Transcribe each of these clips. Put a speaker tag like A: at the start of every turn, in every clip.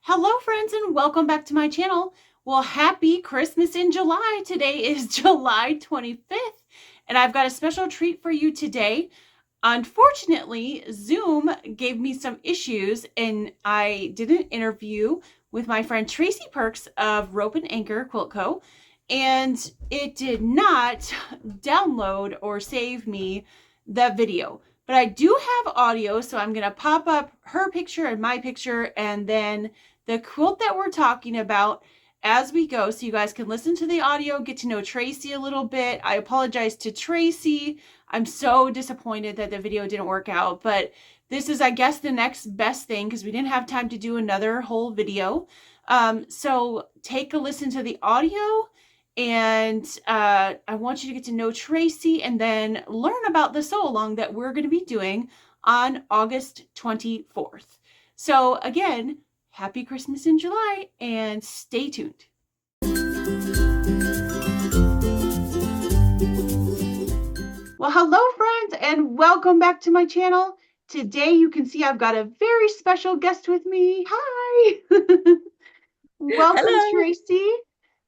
A: Hello, friends, and welcome back to my channel. Well, happy Christmas in July. Today is July 25th, and I've got a special treat for you today. Unfortunately, Zoom gave me some issues, and I did an interview with my friend Tracy Perks of Rope and Anchor Quilt Co., and it did not download or save me the video. But I do have audio, so I'm going to pop up her picture and my picture, and then the quilt that we're talking about as we go, so you guys can listen to the audio, get to know Tracy a little bit. I apologize to Tracy. I'm so disappointed that the video didn't work out, but this is, I guess, the next best thing because we didn't have time to do another whole video. So take a listen to the audio, and I want you to get to know Tracy and then learn about the sew along that we're going to be doing on August 24th. So again, happy Christmas in July and stay tuned. Well, hello friends, and welcome back to my channel. Today you can see I've got a very special guest with me. Hi! Welcome,
B: Hello.
A: Tracy.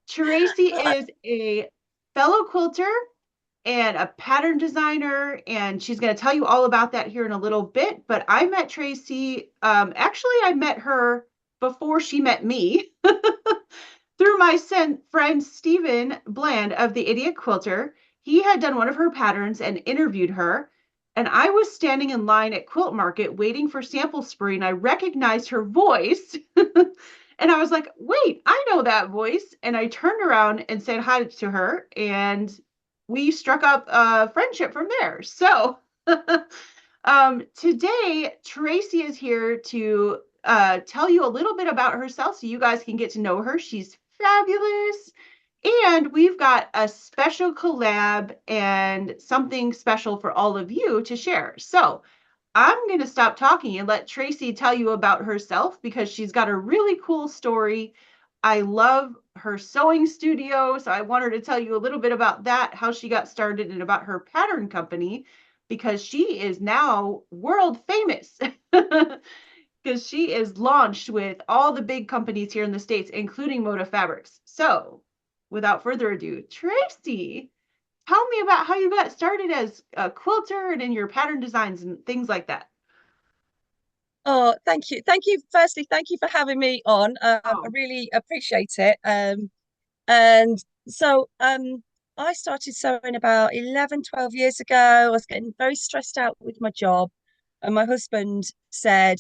A: Tracy is a fellow quilter and a pattern designer, and she's going to tell you all about that here in a little bit. But I met Tracy, actually, I met her before she met me through my friend Stephen Bland of the Idiot Quilter. He had done one of her patterns and interviewed her. And I was standing in line at Quilt Market waiting for sample spree, and I recognized her voice. And I was like, wait, I know that voice. And I turned around and said hi to her, and we struck up a friendship from there. So today, Tracy is here to tell you a little bit about herself so you guys can get to know her. She's fabulous. And we've got a special collab and something special for all of you to share. So I'm going to stop talking and let Tracy tell you about herself because she's got a really cool story. I love her sewing studio, so I want her to tell you a little bit about that, how she got started, and about her pattern company because she is now world famous. Because she is launched with all the big companies here in the States, including Moda Fabrics. So, without further ado, Tracy, tell me about how you got started as a quilter and in your pattern designs and things like that.
B: Oh, thank you. Thank you. Firstly, thank you for having me on. I
A: Oh,
B: really appreciate it. And so I started sewing about 11, 12 years ago. I was getting very stressed out with my job. And my husband said,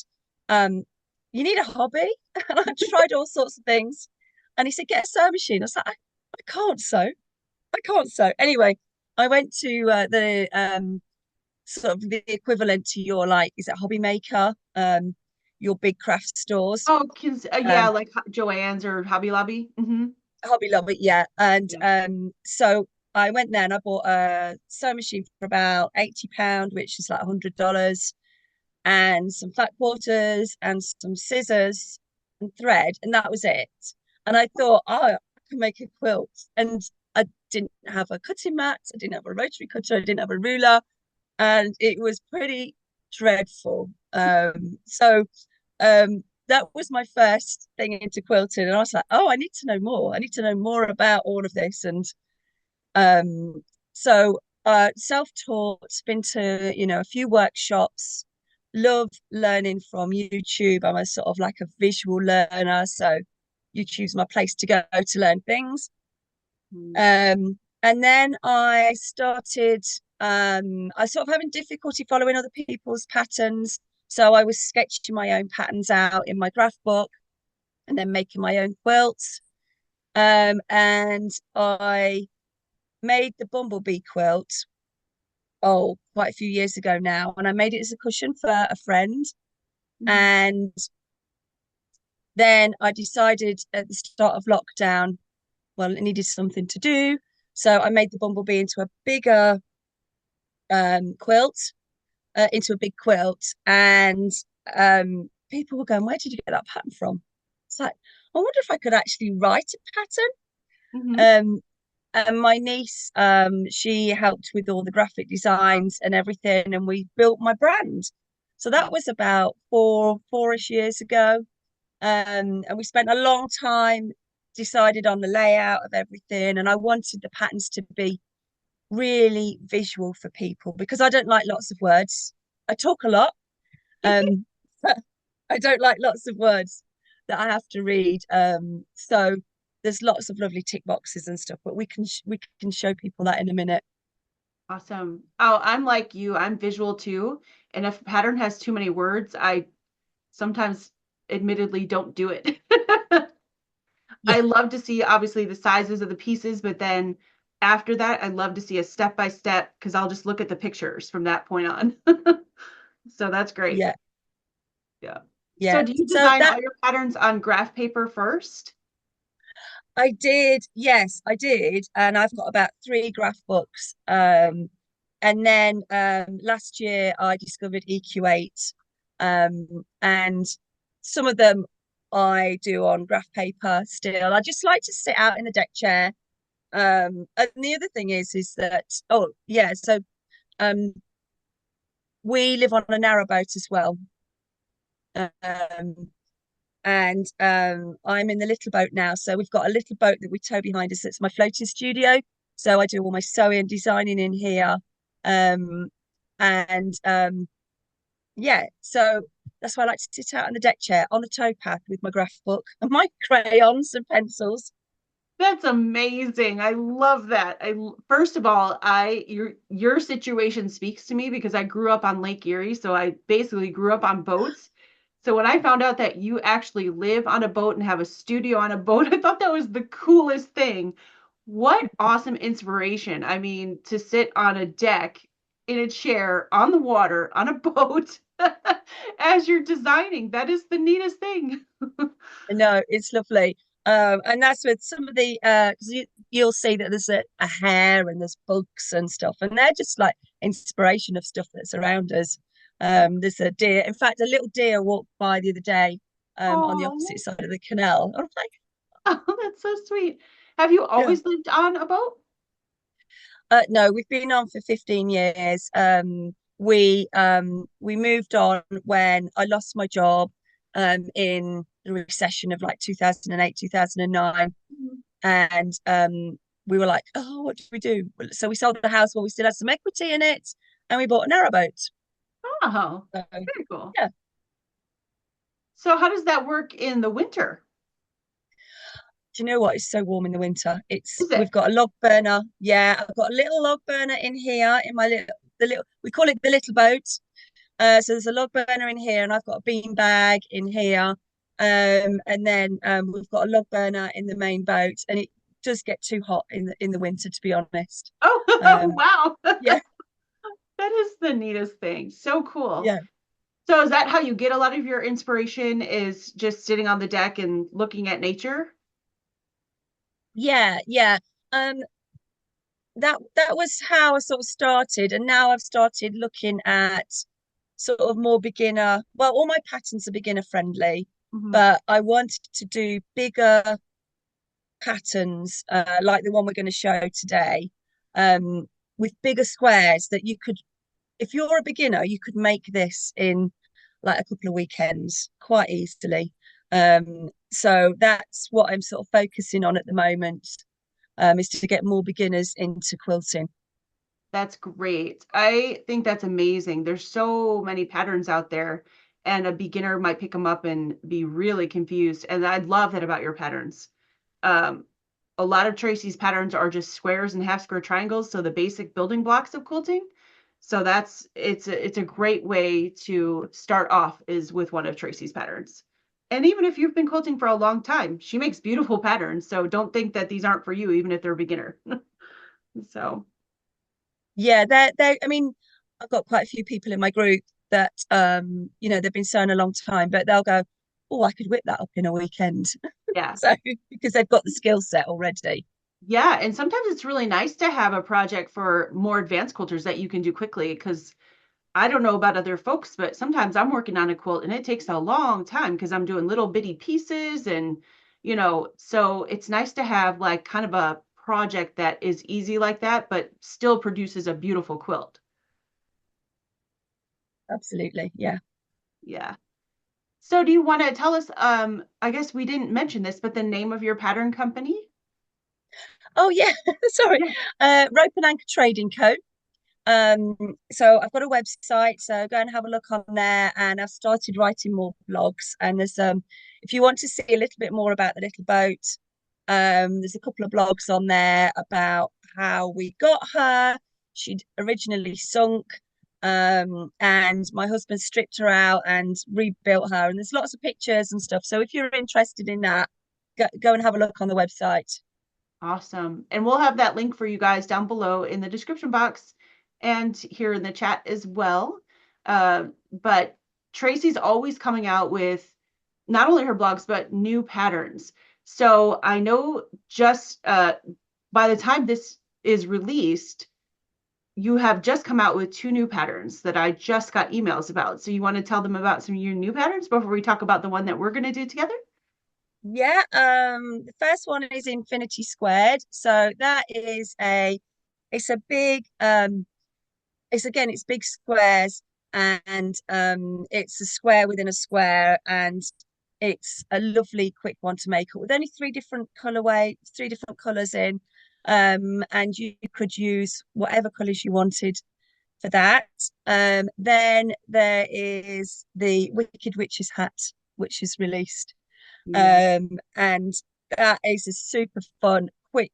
B: um, you need a hobby. And I tried all sorts of things. And he said, get a sewing machine. I was like, I can't sew. I can't sew. Anyway, I went to the sort of the equivalent to your like is it hobby maker your big craft stores
A: oh, yeah,
B: um
A: like Joann's or Hobby Lobby.
B: Hobby Lobby, yeah. And
A: Yeah.
B: so I went there and I bought a sewing machine for about £80, which is like $100, and some flat quarters and some scissors and thread, and that was it. And I thought, oh, I can make a quilt. And I didn't have a cutting mat, I didn't have a rotary cutter, I didn't have a ruler, and it was pretty dreadful. That was my first thing into quilting, and I was like, "Oh, I need to know more. I need to know more about all of this." And um, self-taught, been to a few workshops. Love learning from YouTube. I'm a sort of like a visual learner, so YouTube's my place to go to learn things.
A: Mhm.
B: And then I sort of having difficulty following other people's patterns. So I was sketching my own patterns out in my graph book and then making my own quilts. And I made the bumblebee quilt, oh, quite a few years ago now. And I made it as a cushion for a friend.
A: Mhm.
B: And then I decided at the start of lockdown, well, it needed something to do. So I made the bumblebee into a bigger quilt, into a big quilt, and people were going, "Where did you get that pattern from?" It's like, I wonder if I could actually write a
A: Mhm.
B: pattern. And my niece, she helped with all the graphic designs and everything, and we built my brand. So that was about four-ish years ago. And we spent a long time decided on the layout of everything. And I wanted the patterns to be really visual for people because I don't like lots of words. I talk a lot, um, but I don't like lots of words that I have to read. So there's lots of lovely tick boxes and stuff, but we can show people that in a minute.
A: Awesome. Oh, I'm like you. I'm visual too. And if a pattern has too many words, I sometimes admittedly don't do it.
B: Yeah,
A: I love to see obviously the sizes of the pieces, but then after that, I love to see a step by step because I'll just look at the pictures from that point on. So that's great.
B: yeah,
A: Yeah. So
B: yeah.
A: do you
B: So
A: design
B: that
A: all your patterns on graph paper first?
B: I did, yes, I did, and I've got about three graph books. And then last year I discovered EQ8, and some of them I do on graph paper still. I just like to sit out in the deck chair. And the other thing is that oh yeah, so um, we live on a narrowboat as well. Um, and I'm in the little boat now. So we've got a little boat that we tow behind us. It's my floating studio. So I do all my sewing and designing in here. Um, and yeah, so that's why I like to sit out on the deck chair on the towpath with my graph book and my crayons and pencils.
A: That's amazing. I love that. First of all, I your situation speaks to me because I grew up on Lake Erie, so I basically grew up on boats. So when I found out that you actually live on a boat and have a studio on a boat, I thought that was the coolest thing. What awesome inspiration. I mean, to sit on a deck in a chair on the water on a boat as you're designing. That is the neatest thing.
B: No, it's lovely. And that's with some of the because you'll see that there's a hare and there's bugs and stuff, and they're just like inspiration of stuff that's around us. There's a deer. In fact, a little deer walked by the other day on the opposite
A: Oh,
B: side of the canal. I was like,
A: oh, that's so sweet. Have you
B: yeah.
A: always lived on a boat?
B: No, we've been on for 15 years. We moved on when I lost my job in the recession of like 2008, 2009.
A: Mhm.
B: And we were like, oh, what do we do? So we sold the house while we still had some equity in it, and we bought a narrowboat.
A: Oh,
B: So
A: very cool.
B: yeah,
A: So how does that work in the winter?
B: do you know what? It's so warm in the winter. It's
A: Is
B: we've
A: it?
B: got a log burner. Yeah, I've got a little log burner in here in my little the little we call it the little boat. So there's a log burner in here, and I've got a bean bag in here. And then we've got a log burner in the main boat, and it does get too hot in the winter, to be honest.
A: Oh,
B: Um,
A: wow.
B: yeah,
A: That is the neatest thing. So cool.
B: yeah,
A: So is that how you get a lot of your inspiration is just sitting on the deck and looking at nature?
B: yeah, yeah. Um, that was how I sort of started, and now I've started looking at sort of more beginner. Well, all my patterns are beginner friendly,
A: Mhm.
B: but I wanted to do bigger patterns like the one we're going to show today, um, with bigger squares that you could, if you're a beginner, you could make this in like a couple of weekends quite easily. So that's what I'm sort of focusing on at the moment, is to get more beginners into quilting.
A: That's great. I think that's amazing. There's so many patterns out there, and a beginner might pick them up and be really confused. And I love that about your patterns. Um, a lot of Tracy's patterns are just squares and half square triangles, so the basic building blocks of quilting. So it's a great way to start off is with one of Tracy's patterns. And even if you've been quilting for a long time, she makes beautiful patterns. So don't think that these aren't for you, even if they're a beginner. So
B: Yeah, they're I mean, I've got quite a few people in my group that they've been sewing a long time, but they'll go, oh, I could whip that up in a weekend.
A: yeah.
B: So because they've got the skill set already.
A: Yeah, and sometimes it's really nice to have a project for more advanced quilters that you can do quickly because I don't know about other folks, but sometimes I'm working on a quilt and it takes a long time because I'm doing little bitty pieces and so it's nice to have like kind of a project that is easy like that, but still produces a beautiful quilt.
B: Absolutely. Yeah.
A: Yeah. So do you want to tell us, I guess we didn't mention this, but the name of your pattern company?
B: Oh yeah, sorry.
A: Yeah.
B: Rope and Anchor Trading Co. Um, so I've got a website, so go and have a look on there. And I've started writing more blogs. And there's if you want to see a little bit more about the little boat, there's a couple of blogs on there about how we got her. She'd originally sunk, and my husband stripped her out and rebuilt her. And there's lots of pictures and stuff. So if you're interested in that, go and have a look on the website.
A: Awesome. And we'll have that link for you guys down below in the description box and here in the chat as well. But Tracy's always coming out with not only her blogs, but new patterns. So I know just by the time this is released, you have just come out with two new patterns that I just got emails about. So you want to tell them about some of your new patterns before we talk about the one that we're going to do together?
B: Yeah, the first one is Infinity Squared. So that is it's a big it's big squares, and it's a square within a square, and it's a lovely quick one to make up with only three different colors in. And you could use whatever colors you wanted for that. Then there is the Wicked Witch's hat, which is released.
A: Yeah.
B: And that is a super fun, quick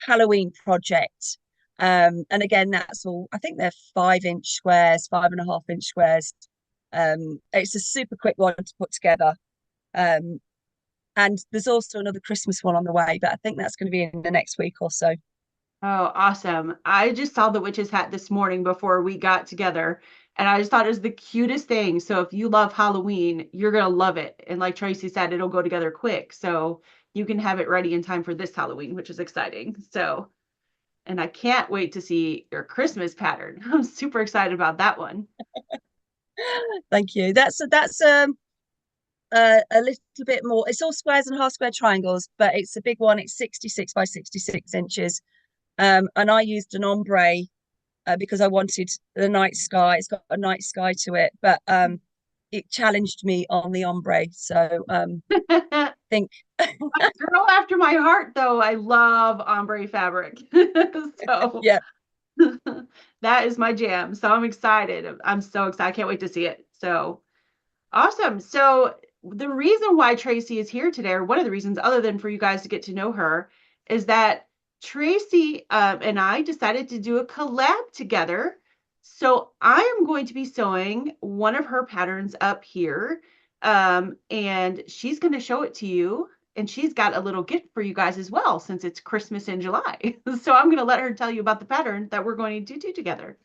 B: Halloween project. And again, that's all, I think they're 5 inch squares, 5.5 inch squares. It's a super quick one to put together. Um, and there's also another Christmas one on the way, but I think that's going to be in the next week or so.
A: Oh, awesome. I just saw the witch's hat this morning before we got together, and I just thought it was the cutest thing. So if you love Halloween, you're gonna love it. And like Tracy said, it'll go together quick. So you can have it ready in time for this Halloween, which is exciting. So, and I can't wait to see your Christmas pattern. I'm super excited about that one.
B: Thank you. That's a little bit more. It's all squares and half square triangles, but it's a big one. It's 66 by 66 inches. And I used an ombre because I wanted the night sky. It's got a night sky to it, but it challenged me on the ombre. So think
A: Girl after my heart, though. I love ombre fabric. So
B: yeah.
A: that is my jam. So I'm excited. I'm so excited. I can't wait to see it. So awesome. So the reason why Tracy is here today, or one of the reasons, other than for you guys to get to know her, is that Tracy and I decided to do a collab together. So I am going to be sewing one of her patterns up here, and she's going to show it to you. And she's got a little gift for you guys as well, since it's Christmas in July. So I'm going to let her tell you about the pattern that we're going to do together.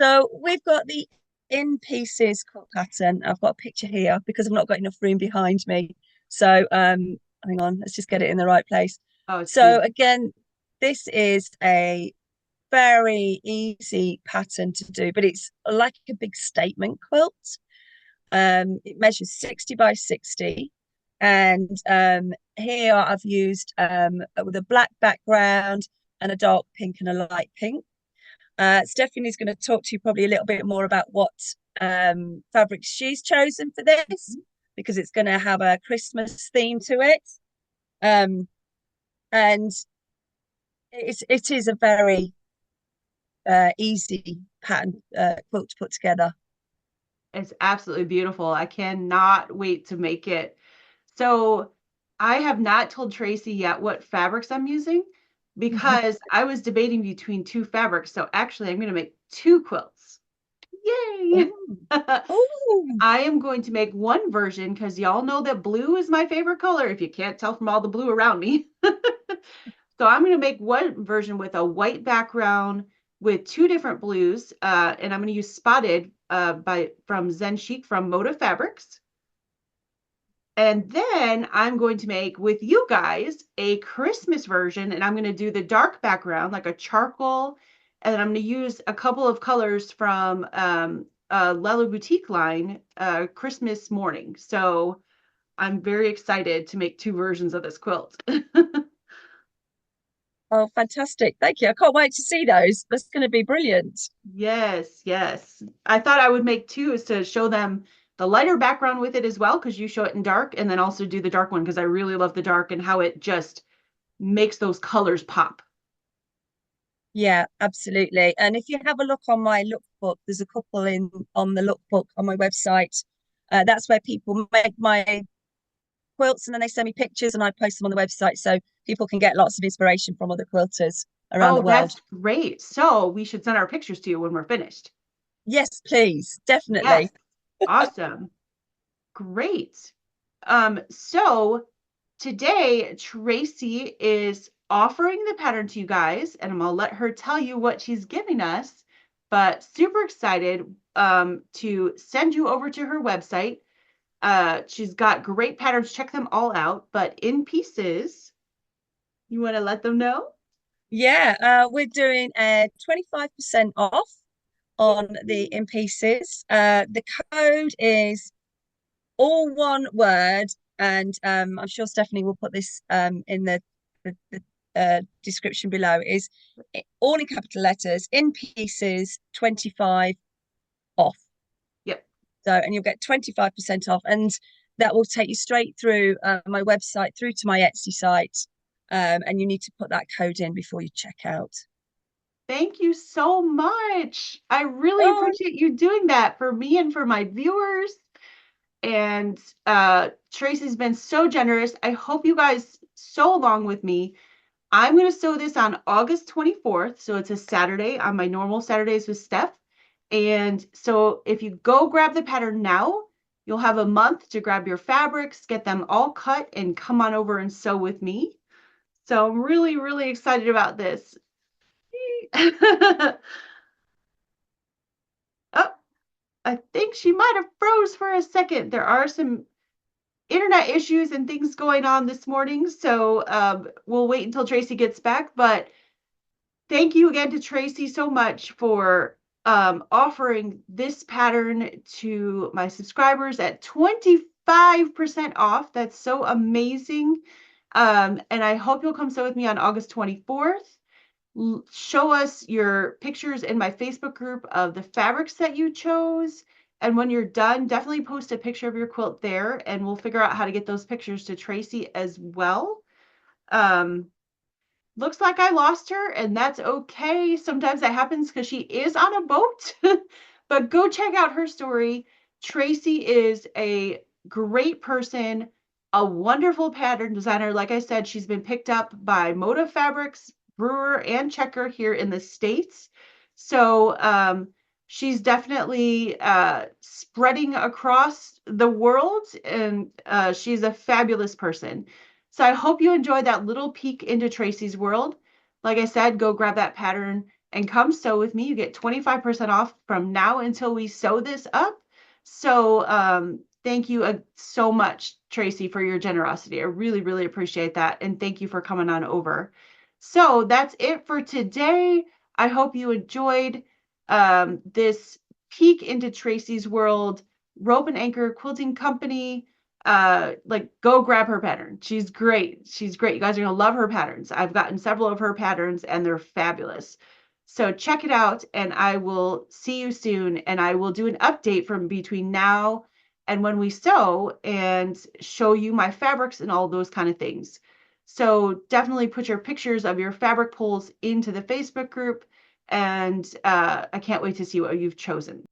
B: So we've got the in pieces cut pattern. I've got a picture here because I've not got enough room behind me. So hang on, let's just get it in the right place.
A: Oh, it's
B: So
A: beautiful.
B: again, this is a very easy pattern to do, but it's like a big statement quilt. It measures 60 by 60. And here I've used with a black background and a dark pink and a light pink. Stephanie's going to talk to you probably a little bit more about what fabrics she's chosen for this because it's going to have a Christmas theme to it. Um, and it is a very easy pattern quilt to put together.
A: It's absolutely beautiful. I cannot wait to make it. So I have not told Tracy yet what fabrics I'm using because I was debating between two fabrics. So actually, I'm going to make two quilts. Yay!
B: Ooh. Ooh.
A: I am going to make one version because y'all know that blue is my favorite color, if you can't tell from all the blue around me. So I'm going to make one version with a white background with two different blues, and I'm going to use spotted from Zen Chic from Moda Fabrics. And then I'm going to make with you guys a Christmas version, and I'm going to do the dark background like a charcoal, and then I'm going to use a couple of colors from Lella Boutique line, Christmas morning. So I'm very excited to make two versions of this quilt.
B: Oh, fantastic. Thank you. I can't wait to see those. That's going to be brilliant.
A: Yes, yes. I thought I would make two is to show them the lighter background with it as well, because you show it in dark, and then also do the dark one because I really love the dark and how it just makes those colors pop.
B: Yeah, absolutely. And if you have a look on my lookbook, there's a couple in on the lookbook on my website. That's where people make my quilts and then they send me pictures and I post them on the website so people can get lots of inspiration from other quilters around
A: Oh,
B: the world.
A: that's great. So we should send our pictures to you when we're finished.
B: Yes, please.
A: Yes.
B: Definitely.
A: Awesome. Great. So today Tracy is offering the pattern to you guys, and I'm gonna let her tell you what she's giving us, but super excited to send you over to her website. She's got great patterns, check them all out, but in pieces, you want to let them know?
B: Yeah, we're doing a 25% off on the in pieces. The code is all one word, and I'm sure Stephanie will put this in the description below. Is all in capital letters, in pieces, 25 off.
A: Yep.
B: So, and you'll get 25% off, and that will take you straight through my website, through to my Etsy site. And you need to put that code in before you check out.
A: Thank you so much. I really
B: Oh,
A: appreciate you doing that for me and for my viewers. And Tracy's been so generous. I hope you guys sew along with me. I'm going to sew this on August 24th. So it's a Saturday on my normal Saturdays with Steph. And so if you go grab the pattern now, you'll have a month to grab your fabrics, get them all cut, and come on over and sew with me. So I'm really, really excited about this. Oh, I think she might have froze for a second. There are some internet issues and things going on this morning, so we'll wait until Tracy gets back. But thank you again to Tracy so much for offering this pattern to my subscribers at 25% off. That's so amazing. And I hope you'll come sew with me on August 24th. Show us your pictures in my Facebook group of the fabrics that you chose. And when you're done, definitely post a picture of your quilt there, and we'll figure out how to get those pictures to Tracy as well. Um, Looks like I lost her, and that's okay. Sometimes that happens because she is on a boat. But go check out her story. Tracy is a great person, a wonderful pattern designer. Like I said, she's been picked up by Moda Fabrics, Brewer, and Checker here in the States. So she's definitely spreading across the world, and she's a fabulous person. So I hope you enjoyed that little peek into Tracy's world. Like I said, go grab that pattern and come sew with me. You get 25% off from now until we sew this up. So thank you so much, Tracy, for your generosity. I really, really appreciate that. And thank you for coming on over. So that's it for today. I hope you enjoyed this peek into Tracy's world, Rope and Anchor Quilting Company. Like, go grab her pattern. She's great. She's great. You guys are gonna love her patterns. I've gotten several of her patterns and they're fabulous. So check it out, and I will see you soon, and I will do an update from between now and when we sew and show you my fabrics and all those kind of things. So definitely put your pictures of your fabric pulls into the Facebook group, and I can't wait to see what you've chosen.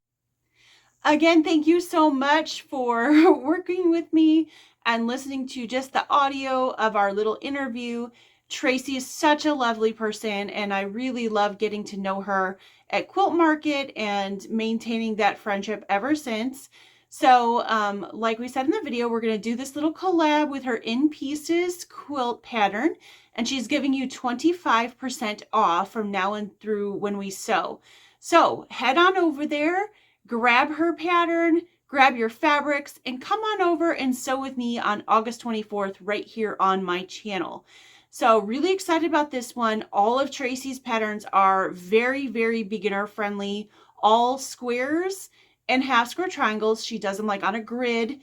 A: Again, thank you so much for working with me and listening to just the audio of our little interview. Tracy is such a lovely person, and I really love getting to know her at Quilt Market and maintaining that friendship ever since. So, like we said in the video, we're going to do this little collab with her In Pieces quilt pattern, and she's giving you 25% off from now and through when we sew. So, head on over there, grab her pattern, grab your fabrics, and come on over and sew with me on August 24th right here on my channel. So really excited about this one. All of Tracy's patterns are very, very beginner friendly, all squares and half square triangles. She does them like on a grid.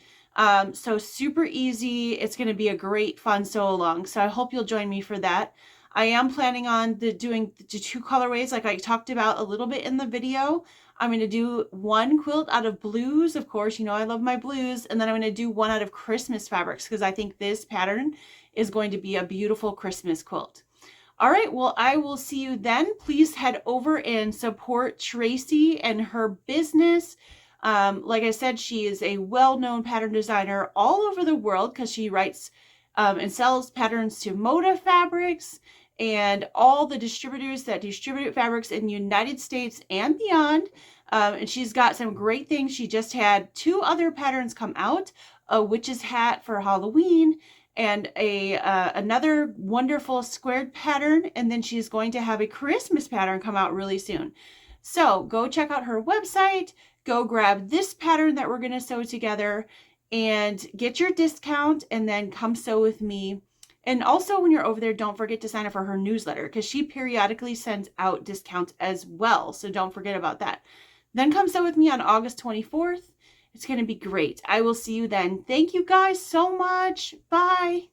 A: So super easy. It's going to be a great fun sew along. So I hope you'll join me for that. I am planning on doing the two colorways like I talked about a little bit in the video. I'm going to do one quilt out of blues. Of course, you know I love my blues. And then I'm going to do one out of Christmas fabrics because I think this pattern is going to be a beautiful Christmas quilt. All right, well, I will see you then. Please head over and support Tracy and her business. Like I said, she is a well-known pattern designer all over the world because she writes and sells patterns to Moda Fabrics and all the distributors that distribute fabrics in the United States and beyond. And she's got some great things. She just had two other patterns come out, a witch's hat for Halloween and another wonderful squared pattern, and then she's going to have a Christmas pattern come out really soon. So go check out her website, go grab this pattern that we're going to sew together and get your discount, and then come sew with me. And also when you're over there, don't forget to sign up for her newsletter because she periodically sends out discounts as well, so don't forget about that. Then come sew with me on August 24th. It's going to be great. I will see you then. Thank you guys so much. Bye.